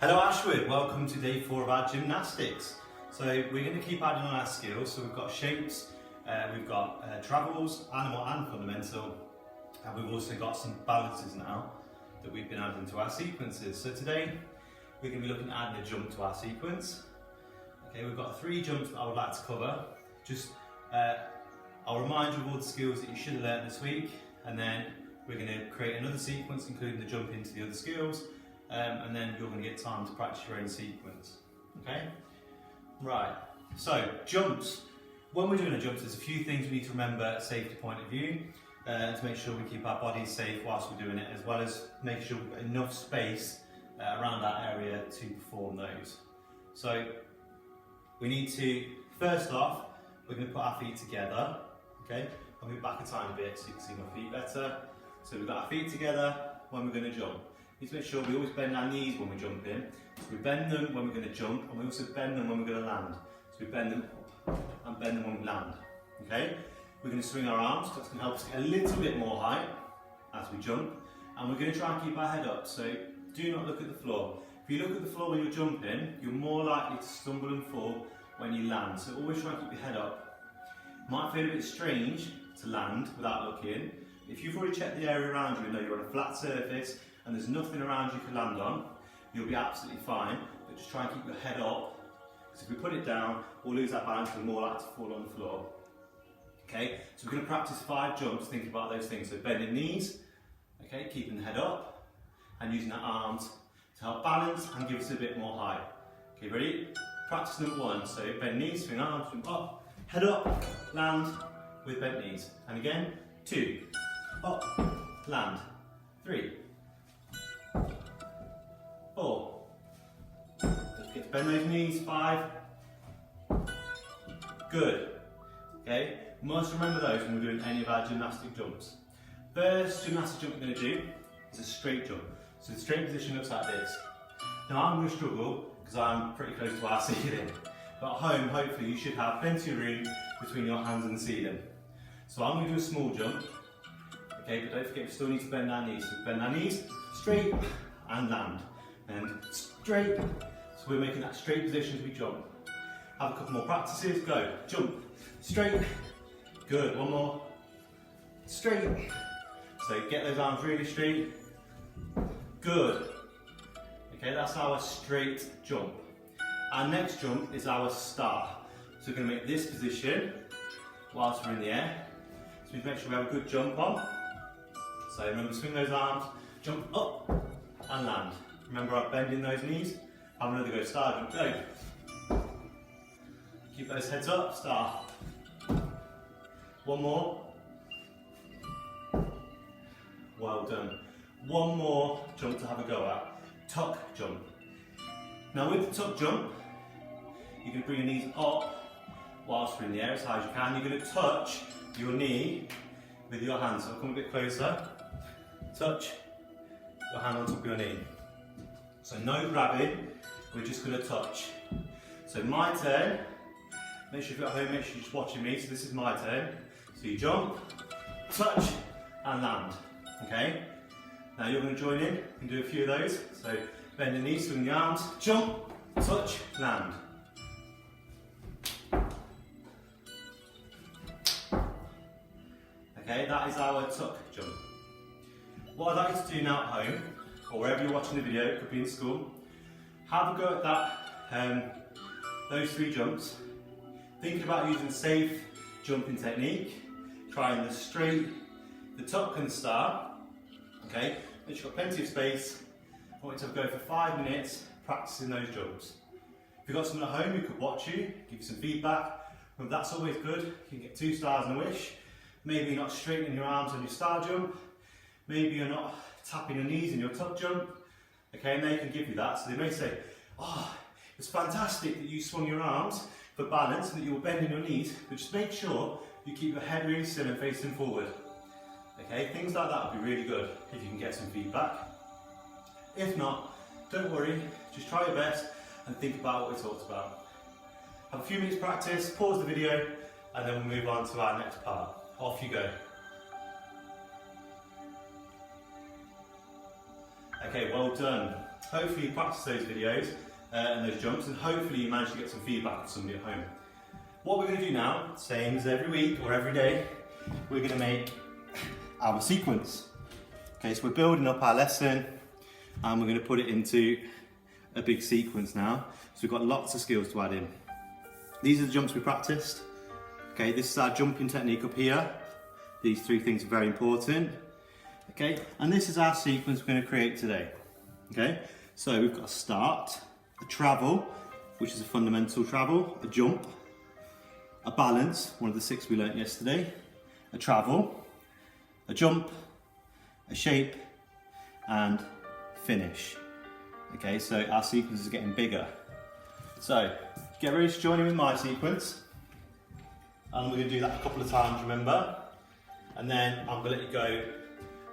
Hello Ashwood, welcome to day 4 of our gymnastics. So we're going to keep adding on our skills. So we've got shapes, we've got travels, animal and fundamental, and we've also got some balances now that we've been adding to our sequences. So today we're going to be looking at adding a jump to our sequence. Okay, we've got 3 jumps that I would like to cover. Just I'll remind you of all the skills that you should have learned this week, and then we're going to create another sequence including the jump into the other skills. And then you're going to get time to practice your own sequence. Okay? Right, so jumps. When we're doing a jump, there's a few things we need to remember at a safety point of view to make sure we keep our bodies safe whilst we're doing it, as well as make sure we've got enough space around that area to perform those. So we need to, first off, we're going to put our feet together. Okay? I'll move back a tiny bit so you can see my feet better. So we've got our feet together when we're going to jump. We need to make sure we always bend our knees when we jump in. So we bend them when we're going to jump, and we also bend them when we're going to land. So we bend them up and bend them when we land. Okay? We're going to swing our arms, that's going to help us get a little bit more height as we jump. And we're going to try and keep our head up, so do not look at the floor. If you look at the floor when you're jumping, you're more likely to stumble and fall when you land. So always try and keep your head up. Might feel a bit strange to land without looking. If you've already checked the area around you and know you're on a flat surface, and there's nothing around you can land on, you'll be absolutely fine, but just try and keep your head up, because if we put it down, we'll lose that balance and we're more likely to fall on the floor. Okay, so we're going to practice 5 jumps thinking about those things. So bending knees, okay, keeping the head up, and using our arms to help balance and give us a bit more height. Okay, ready? Practice number 1, so bend knees, swing arms, swing up, head up, land with bent knees. And again, 2, up, land, 3, 4. Don't forget to bend those knees. 5. Good. Okay, must remember those when we're doing any of our gymnastic jumps. First gymnastic jump we're going to do is a straight jump. So the straight position looks like this. Now I'm going to struggle because I'm pretty close to our ceiling. But at home, hopefully you should have plenty of room between your hands and the ceiling. So I'm going to do a small jump. Okay, but don't forget we still need to bend our knees. So bend our knees, straight and land. And straight, so we're making that straight position as we jump. Have a couple more practices, go, jump, straight, good, one more, straight, so get those arms really straight, good. Okay, that's our straight jump. Our next jump is our start. So we're going to make this position whilst we're in the air, so we make sure we have a good jump on. So remember, swing those arms, jump up and land. Remember, I'm bending those knees. Have another go, start, jump, go. Keep those heads up, start. One more. Well done. One more jump to have a go at. Tuck jump. Now with the tuck jump, you can bring your knees up whilst we're in the air as high as you can. You're going to touch your knee with your hand. So come a bit closer. Touch your hand on top of your knee. So no grabbing, we're just going to touch. So my turn, make sure if you're at home, make sure you're just watching me, so this is my turn. So you jump, touch and land, okay? Now you're going to join in and do a few of those. So bend the knees, swing the arms, jump, touch, land. Okay, that is our tuck jump. What I'd like you to do now at home, or wherever you're watching the video, it could be in school, have a go at that, those 3 jumps, thinking about using a safe jumping technique, trying the straight, the tuck and the start, okay, make sure you've got plenty of space. I want you to go for 5 minutes practicing those jumps. If you've got someone at home who could watch you, give you some feedback, remember that's always good. You can get 2 stars and a wish. Maybe you're not straightening your arms on your star jump, maybe you're not tapping your knees in your tuck jump, okay, and they can give you that. So they may say, oh, it's fantastic that you swung your arms for balance and that you were bending your knees, but just make sure you keep your head really still and facing forward. Okay, things like that would be really good if you can get some feedback. If not, don't worry, just try your best and think about what we talked about. Have a few minutes practice, pause the video, and then we'll move on to our next part. Off you go. Okay, well done. hopefully you practice those videos and those jumps, and hopefully you manage to get some feedback from somebody at home. What we're going to do now, same as every week or every day, we're going to make our sequence. Okay, so we're building up our lesson and we're going to put it into a big sequence now. So we've got lots of skills to add in. These are the jumps we practiced. Okay, this is our jumping technique up here. These three things are very important. Okay, and this is our sequence we're going to create today. Okay, so we've got a start, a travel, which is a fundamental travel, a jump, a balance, one of the 6 we learnt yesterday, a travel, a jump, a shape, and finish. Okay, so our sequence is getting bigger. So get ready to join in with my sequence, and we're going to do that a couple of times, remember, and then I'm going to let you go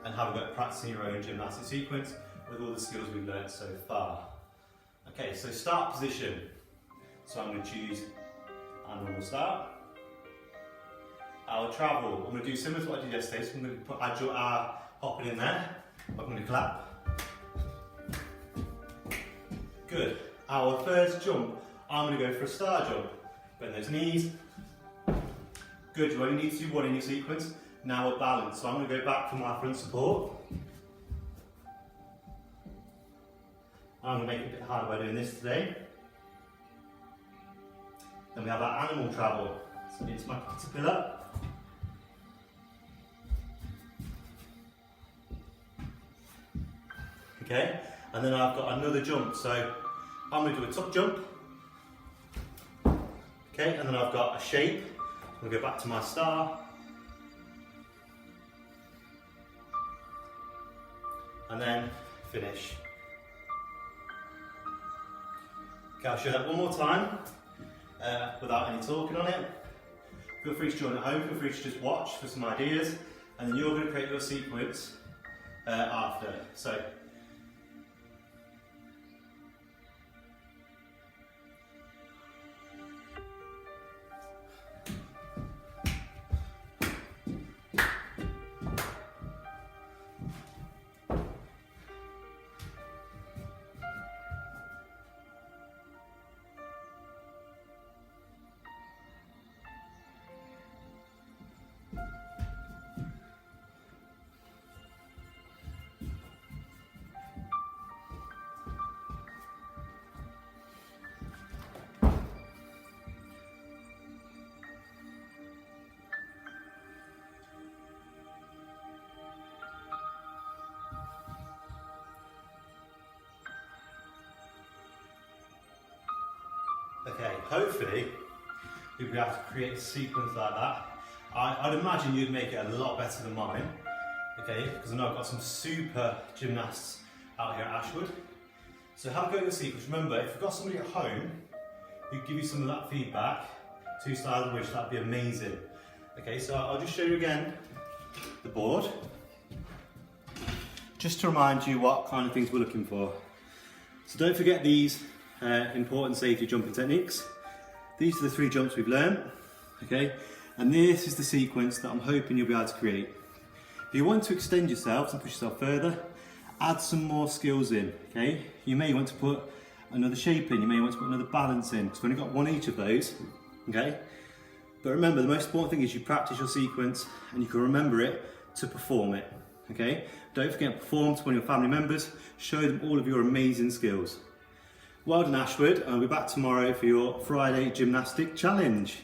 and have a go at practicing your own gymnastic sequence with all the skills we've learnt so far. Okay, so start position. So I'm going to choose our normal start. Our travel, I'm going to do similar to what I did yesterday, so I'm going to put our hopping in there. I'm going to clap. Good. Our first jump, I'm going to go for a star jump. Bend those knees. Good, you only need to do one in your sequence. Now a balance, so I'm going to go back for my front support. I'm going to make it a bit harder by doing this today. Then we have our animal travel. So into my caterpillar. Okay, and then I've got another jump. So I'm going to do a tuck jump. Okay, and then I've got a shape. I'm going to go back to my star. And then finish. Okay, I'll show that one more time without any talking on it. Feel free to join at home, feel free to just watch for some ideas, and then you're going to create your sequence after. So, okay, hopefully you'll be able to create a sequence like that. I'd imagine you'd make it a lot better than mine, okay, because I know I've got some super gymnasts out here at Ashwood. So have a go at your sequence. Remember, if you've got somebody at home who give you some of that feedback, 2 styles of which, that'd be amazing. Okay, so I'll just show you again the board, just to remind you what kind of things we're looking for. So don't forget these important safety jumping techniques. These are the 3 jumps we've learned, okay? And this is the sequence that I'm hoping you'll be able to create. If you want to extend yourself and push yourself further, add some more skills in, okay? You may want to put another shape in, you may want to put another balance in, because we've only got 1 each of those, okay? But remember, the most important thing is you practice your sequence and you can remember it to perform it, okay? Don't forget to perform to one of your family members, show them all of your amazing skills. Well done, Ashwood, and I'll be back tomorrow for your Friday gymnastic challenge.